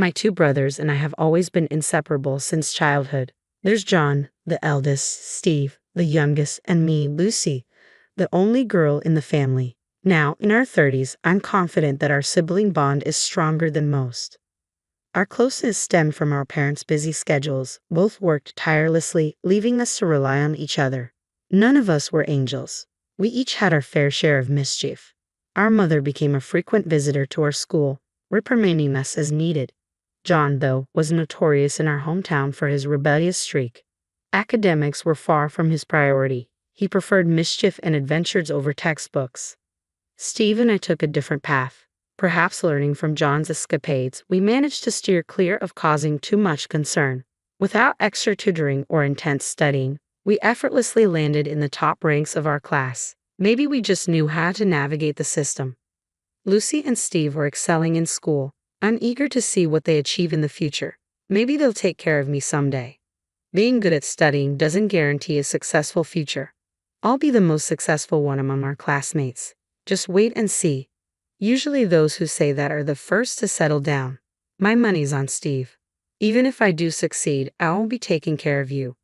My two brothers and I have always been inseparable since childhood. There's John, the eldest, Steve, the youngest, and me, Lucy, the only girl in the family. Now, in our 30s, I'm confident that our sibling bond is stronger than most. Our closeness stemmed from our parents' busy schedules. Both worked tirelessly, leaving us to rely on each other. None of us were angels. We each had our fair share of mischief. Our mother became a frequent visitor to our school, reprimanding us as needed. John, though, was notorious in our hometown for his rebellious streak. Academics were far from his priority. He preferred mischief and adventures over textbooks. Steve and I took a different path. Perhaps learning from John's escapades, we managed to steer clear of causing too much concern. Without extra tutoring or intense studying, we effortlessly landed in the top ranks of our class. Maybe we just knew how to navigate the system. Lucy and Steve were excelling in school. I'm eager to see what they achieve in the future. Maybe they'll take care of me someday. Being good at studying doesn't guarantee a successful future. I'll be the most successful one among our classmates. Just wait and see. Usually those who say that are the first to settle down. My money's on Steve. Even if I do succeed, I won't be taking care of you.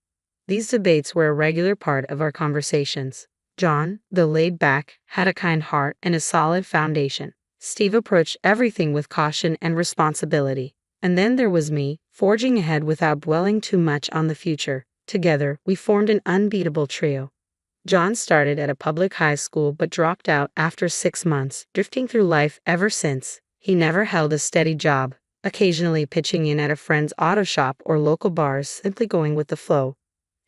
These debates were a regular part of our conversations. John, though laid back, had a kind heart and a solid foundation. Steve approached everything with caution and responsibility. And then there was me, forging ahead without dwelling too much on the future. Together, we formed an unbeatable trio. John started at a public high school but dropped out after 6 months, drifting through life ever since. He never held a steady job, occasionally pitching in at a friend's auto shop or local bars, simply going with the flow.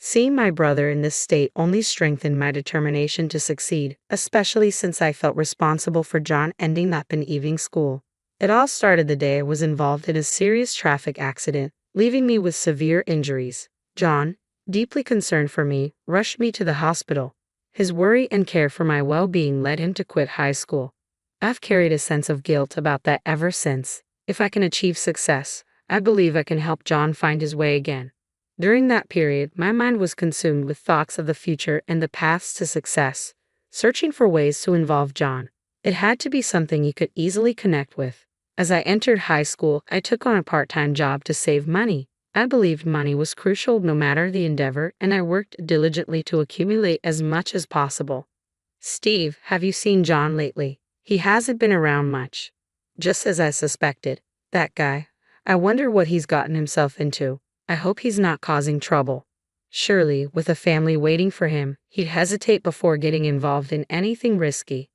Seeing my brother in this state only strengthened my determination to succeed, especially since I felt responsible for John ending up in evening school. It all started the day I was involved in a serious traffic accident, leaving me with severe injuries. John, deeply concerned for me, rushed me to the hospital. His worry and care for my well-being led him to quit high school. I've carried a sense of guilt about that ever since. If I can achieve success, I believe I can help John find his way again. During that period, my mind was consumed with thoughts of the future and the paths to success, searching for ways to involve John. It had to be something he could easily connect with. As I entered high school, I took on a part-time job to save money. I believed money was crucial no matter the endeavor, and I worked diligently to accumulate as much as possible. Steve, have you seen John lately? He hasn't been around much. Just as I suspected. That guy. I wonder what he's gotten himself into. I hope he's not causing trouble. Surely, with a family waiting for him, he'd hesitate before getting involved in anything risky.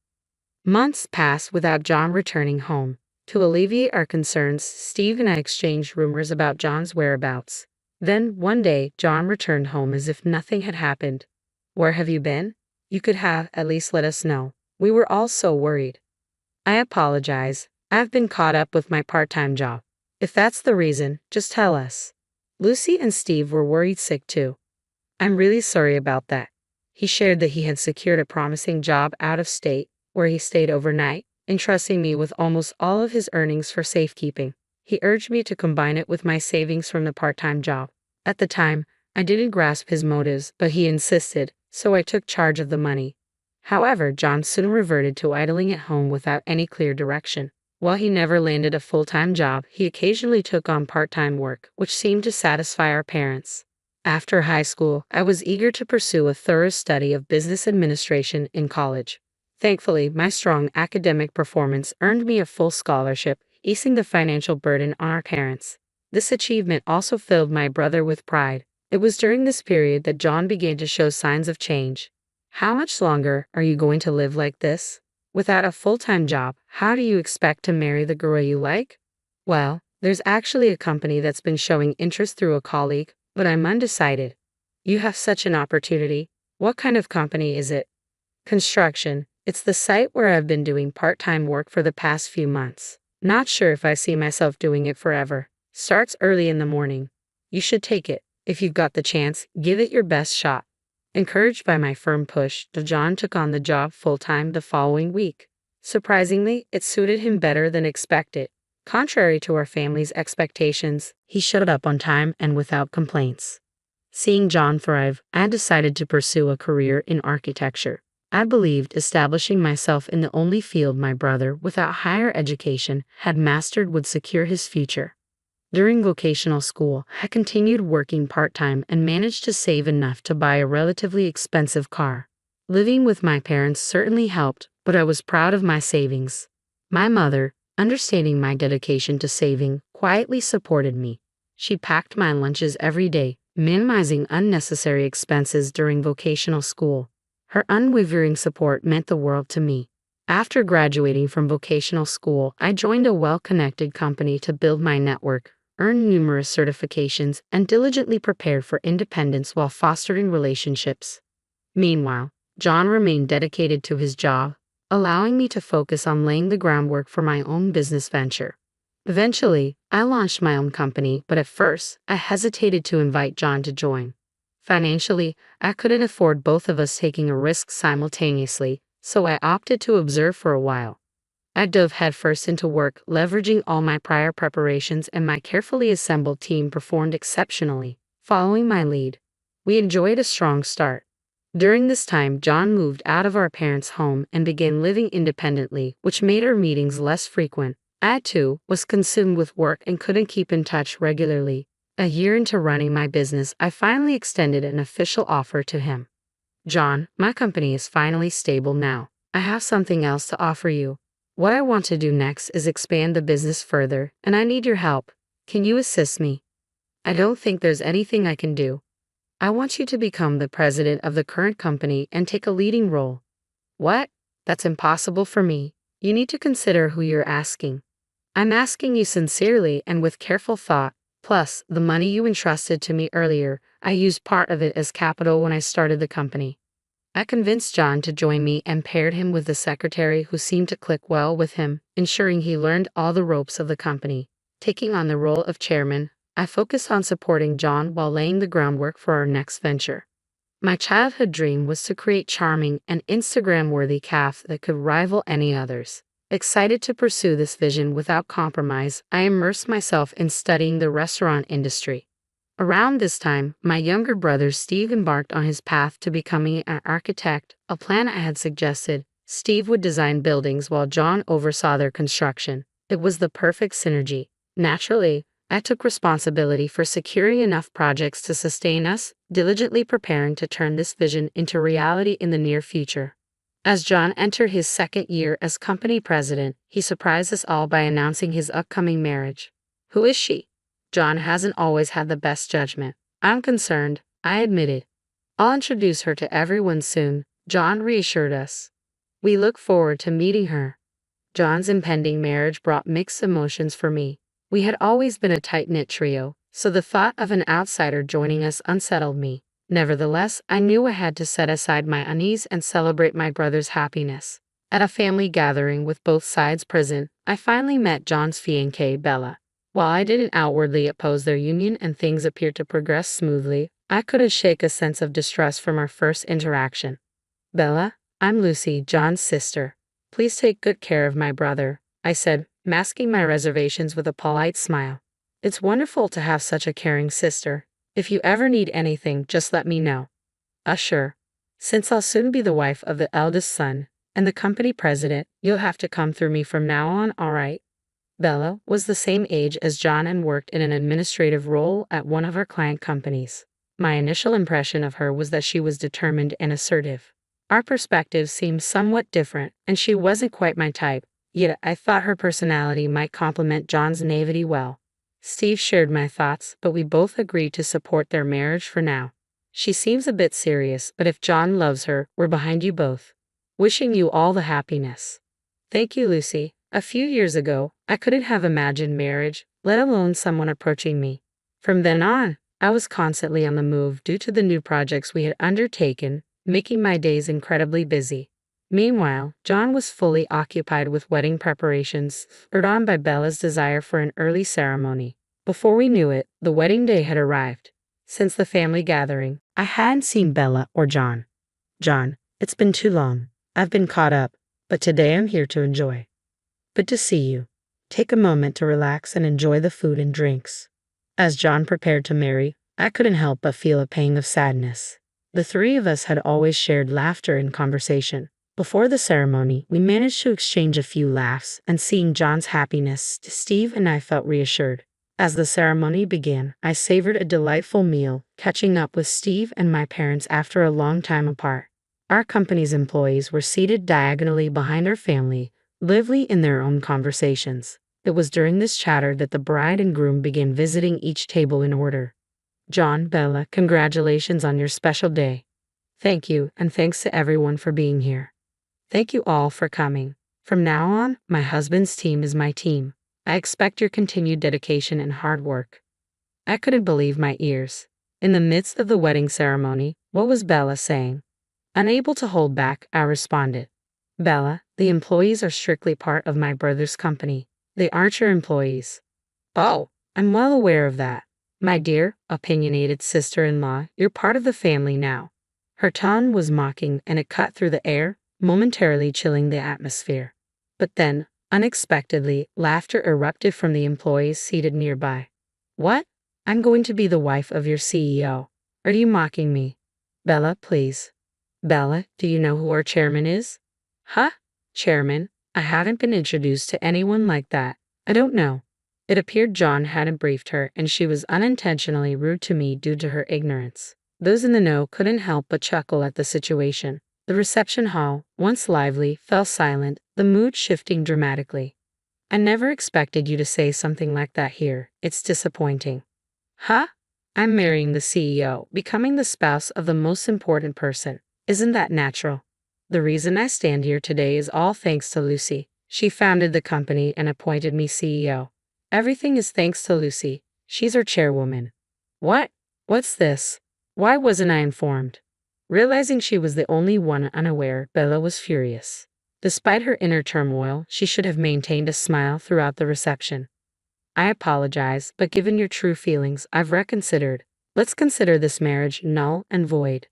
Months passed without John returning home. To alleviate our concerns, Steve and I exchanged rumors about John's whereabouts. Then, one day, John returned home as if nothing had happened. Where have you been? You could have at least let us know. We were all so worried. I apologize. I've been caught up with my part-time job. If that's the reason, just tell us. Lucy and Steve were worried sick too. I'm really sorry about that. He shared that he had secured a promising job out of state, where he stayed overnight, entrusting me with almost all of his earnings for safekeeping. He urged me to combine it with my savings from the part-time job. At the time, I didn't grasp his motives, but he insisted, so I took charge of the money. However, John soon reverted to idling at home without any clear direction. While he never landed a full-time job, he occasionally took on part-time work, which seemed to satisfy our parents. After high school, I was eager to pursue a thorough study of business administration in college. Thankfully, my strong academic performance earned me a full scholarship, easing the financial burden on our parents. This achievement also filled my brother with pride. It was during this period that John began to show signs of change. How much longer are you going to live like this? Without a full-time job, how do you expect to marry the girl you like? Well, there's actually a company that's been showing interest through a colleague, but I'm undecided. You have such an opportunity. What kind of company is it? Construction. It's the site where I've been doing part-time work for the past few months. Not sure if I see myself doing it forever. Starts early in the morning. You should take it. If you've got the chance, give it your best shot. Encouraged by my firm push, John took on the job full-time the following week. Surprisingly, it suited him better than expected. Contrary to our family's expectations, he showed up on time and without complaints. Seeing John thrive, I decided to pursue a career in architecture. I believed establishing myself in the only field my brother, without higher education, had mastered would secure his future. During vocational school, I continued working part-time and managed to save enough to buy a relatively expensive car. Living with my parents certainly helped, but I was proud of my savings. My mother, understanding my dedication to saving, quietly supported me. She packed my lunches every day, minimizing unnecessary expenses during vocational school. Her unwavering support meant the world to me. After graduating from vocational school, I joined a well-connected company to build my network, earned numerous certifications, and diligently prepared for independence while fostering relationships. Meanwhile, John remained dedicated to his job, allowing me to focus on laying the groundwork for my own business venture. Eventually, I launched my own company, but at first, I hesitated to invite John to join. Financially, I couldn't afford both of us taking a risk simultaneously, so I opted to observe for a while. I dove headfirst into work, leveraging all my prior preparations, and my carefully assembled team performed exceptionally, following my lead. We enjoyed a strong start. During this time, John moved out of our parents' home and began living independently, which made our meetings less frequent. I, too, was consumed with work and couldn't keep in touch regularly. A year into running my business, I finally extended an official offer to him. John, my company is finally stable now. I have something else to offer you. What I want to do next is expand the business further, and I need your help. Can you assist me? I don't think there's anything I can do. I want you to become the president of the current company and take a leading role. What? That's impossible for me. You need to consider who you're asking. I'm asking you sincerely and with careful thought. Plus, the money you entrusted to me earlier, I used part of it as capital when I started the company. I convinced John to join me and paired him with the secretary who seemed to click well with him, ensuring he learned all the ropes of the company. Taking on the role of chairman, I focused on supporting John while laying the groundwork for our next venture. My childhood dream was to create charming and Instagram-worthy cafes that could rival any others. Excited to pursue this vision without compromise, I immersed myself in studying the restaurant industry. Around this time, my younger brother Steve embarked on his path to becoming an architect, a plan I had suggested. Steve would design buildings while John oversaw their construction. It was the perfect synergy. Naturally, I took responsibility for securing enough projects to sustain us, diligently preparing to turn this vision into reality in the near future. As John entered his second year as company president, he surprised us all by announcing his upcoming marriage. Who is she? John hasn't always had the best judgment. I'm concerned, I admitted. I'll introduce her to everyone soon, John reassured us. We look forward to meeting her. John's impending marriage brought mixed emotions for me. We had always been a tight-knit trio, so the thought of an outsider joining us unsettled me. Nevertheless, I knew I had to set aside my unease and celebrate my brother's happiness. At a family gathering with both sides present, I finally met John's fiancée, Bella. While I didn't outwardly oppose their union and things appeared to progress smoothly, I couldn't shake a sense of distrust from our first interaction. Bella, I'm Lucy, John's sister. Please take good care of my brother, I said, masking my reservations with a polite smile. It's wonderful to have such a caring sister. If you ever need anything, just let me know. Sure. Since I'll soon be the wife of the eldest son and the company president, you'll have to come through me from now on, all right? Bella was the same age as John and worked in an administrative role at one of our client companies. My initial impression of her was that she was determined and assertive. Our perspectives seemed somewhat different, and she wasn't quite my type, yet I thought her personality might complement John's naivety well. Steve shared my thoughts, but we both agreed to support their marriage for now. She seems a bit serious, but if John loves her, we're behind you both. Wishing you all the happiness. Thank you, Lucy. A few years ago, I couldn't have imagined marriage, let alone someone approaching me. From then on, I was constantly on the move due to the new projects we had undertaken, making my days incredibly busy. Meanwhile, John was fully occupied with wedding preparations, spurred on by Bella's desire for an early ceremony. Before we knew it, the wedding day had arrived. Since the family gathering, I hadn't seen Bella or John. John, it's been too long. I've been caught up, but today I'm here to enjoy. Good to see you. Take a moment to relax and enjoy the food and drinks. As John prepared to marry, I couldn't help but feel a pang of sadness. The three of us had always shared laughter and conversation. Before the ceremony, we managed to exchange a few laughs, and seeing John's happiness, Steve and I felt reassured. As the ceremony began, I savored a delightful meal, catching up with Steve and my parents after a long time apart. Our company's employees were seated diagonally behind our family, lively in their own conversations. It was during this chatter that the bride and groom began visiting each table in order. John, Bella, congratulations on your special day. Thank you, and thanks to everyone for being here. Thank you all for coming. From now on, my husband's team is my team. I expect your continued dedication and hard work. I couldn't believe my ears. In the midst of the wedding ceremony, what was Bella saying? Unable to hold back, I responded. Bella, the employees are strictly part of my brother's company. They aren't your employees. Oh, I'm well aware of that. My dear, opinionated sister-in-law, you're part of the family now. Her tone was mocking and it cut through the air, momentarily chilling the atmosphere. But then, unexpectedly, laughter erupted from the employees seated nearby. What? I'm going to be the wife of your CEO. Are you mocking me? Bella, please. Bella, do you know who our chairman is? Huh? Chairman? I haven't been introduced to anyone like that. I don't know. It appeared John hadn't briefed her and she was unintentionally rude to me due to her ignorance. Those in the know couldn't help but chuckle at the situation. The reception hall, once lively, fell silent, the mood shifting dramatically. I never expected you to say something like that here. It's disappointing. Huh? I'm marrying the CEO, becoming the spouse of the most important person. Isn't that natural? The reason I stand here today is all thanks to Lucy. She founded the company and appointed me CEO. Everything is thanks to Lucy. She's our chairwoman. What? What's this? Why wasn't I informed? Realizing she was the only one unaware, Bella was furious. Despite her inner turmoil, she should have maintained a smile throughout the reception. I apologize, but given your true feelings, I've reconsidered. Let's consider this marriage null and void.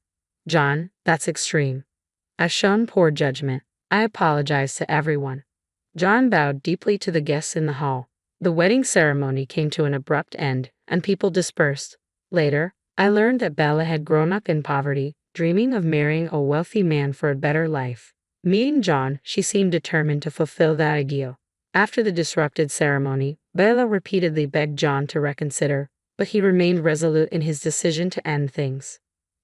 John, that's extreme. I've shown poor judgment. I apologize to everyone. John bowed deeply to the guests in the hall. The wedding ceremony came to an abrupt end, and people dispersed. Later, I learned that Bella had grown up in poverty, dreaming of marrying a wealthy man for a better life. Meeting John, she seemed determined to fulfill that ideal. After the disrupted ceremony, Bella repeatedly begged John to reconsider, but he remained resolute in his decision to end things.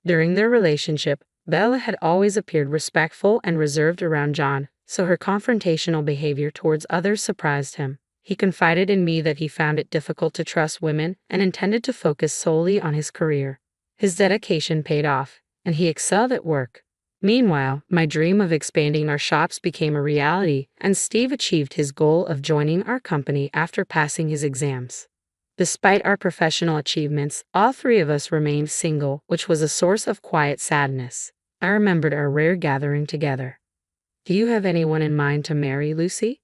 During their relationship, Bella had always appeared respectful and reserved around John, so her confrontational behavior towards others surprised him. He confided in me that he found it difficult to trust women and intended to focus solely on his career. His dedication paid off, and he excelled at work. Meanwhile, my dream of expanding our shops became a reality, and Steve achieved his goal of joining our company after passing his exams. Despite our professional achievements, all three of us remained single, which was a source of quiet sadness. I remembered our rare gathering together. Do you have anyone in mind to marry, Lucy?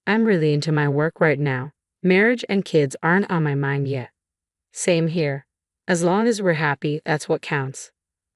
I'm really into my work right now. Marriage and kids aren't on my mind yet. Same here. As long as we're happy, that's what counts.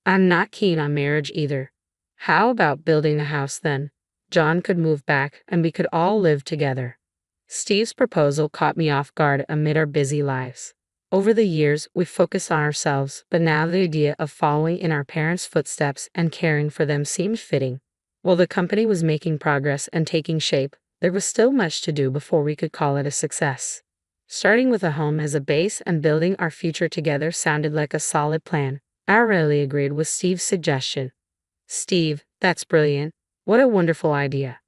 I'm not keen on marriage either. How about building a house then? John could move back and we could all live together. Steve's proposal caught me off guard amid our busy lives. Over the years, we've focused on ourselves, but now the idea of following in our parents' footsteps and caring for them seemed fitting. While the company was making progress and taking shape, there was still much to do before we could call it a success. Starting with a home as a base and building our future together sounded like a solid plan. I rarely agreed with Steve's suggestion. Steve, that's brilliant. What a wonderful idea.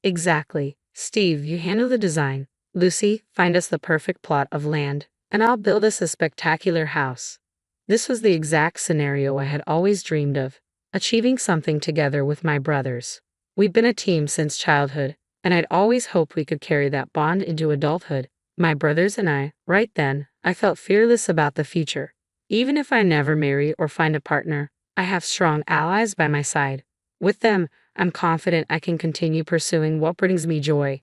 Exactly. Steve, you handle the design. Lucy, find us the perfect plot of land, and I'll build us a spectacular house. This was the exact scenario I had always dreamed of, achieving something together with my brothers. We've been a team since childhood, and I'd always hoped we could carry that bond into adulthood. My brothers and I, right then, I felt fearless about the future. Even if I never marry or find a partner, I have strong allies by my side. With them, I'm confident I can continue pursuing what brings me joy.